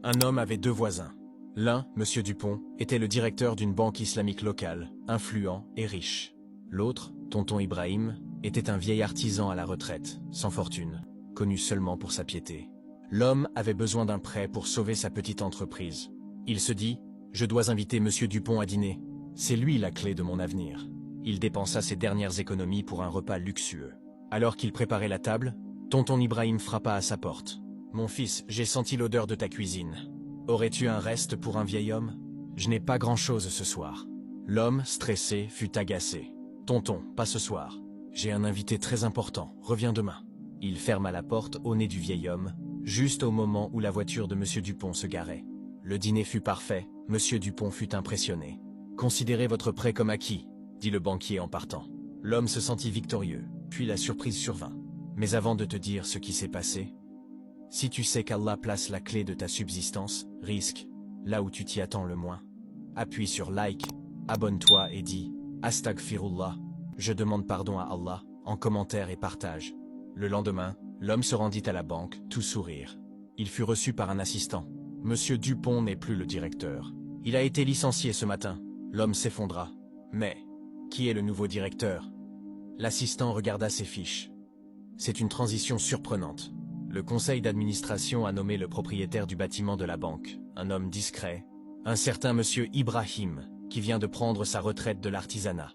Un homme avait deux voisins. L'un, M. Dupont, était le directeur d'une banque islamique locale, influent et riche. L'autre, Tonton Ibrahim, était un vieil artisan à la retraite, sans fortune, connu seulement pour sa piété. L'homme avait besoin d'un prêt pour sauver sa petite entreprise. Il se dit « Je dois inviter M. Dupont à dîner. C'est lui la clé de mon avenir. » Il dépensa ses dernières économies pour un repas luxueux. Alors qu'il préparait la table, Tonton Ibrahim frappa à sa porte. « Mon fils, j'ai senti l'odeur de ta cuisine. Aurais-tu un reste pour un vieil homme? Je n'ai pas grand-chose ce soir. » L'homme, stressé, fut agacé. « Tonton, pas ce soir. J'ai un invité très important, reviens demain. » Il ferma la porte au nez du vieil homme, juste au moment où la voiture de M. Dupont se garait. Le dîner fut parfait, M. Dupont fut impressionné. « Considérez votre prêt comme acquis, » dit le banquier en partant. L'homme se sentit victorieux, puis la surprise survint. « Mais avant de te dire ce qui s'est passé, si tu sais qu'Allah place la clé de ta subsistance, risque, là où tu t'y attends le moins. Appuie sur like, abonne-toi et dis « Astaghfirullah », je demande pardon à Allah, en commentaire et partage. Le lendemain, l'homme se rendit à la banque, tout sourire. Il fut reçu par un assistant. « Monsieur Dupont n'est plus le directeur. Il a été licencié ce matin. » L'homme s'effondra. « Mais, qui est le nouveau directeur ?» L'assistant regarda ses fiches. « C'est une transition surprenante. Le conseil d'administration a nommé le propriétaire du bâtiment de la banque, un homme discret, un certain monsieur Ibrahim, qui vient de prendre sa retraite de l'artisanat. »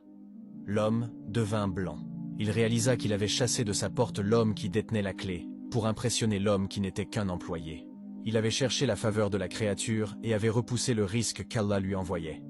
L'homme devint blanc. Il réalisa qu'il avait chassé de sa porte l'homme qui détenait la clé, pour impressionner l'homme qui n'était qu'un employé. Il avait cherché la faveur de la créature et avait repoussé le risque qu'Allah lui envoyait.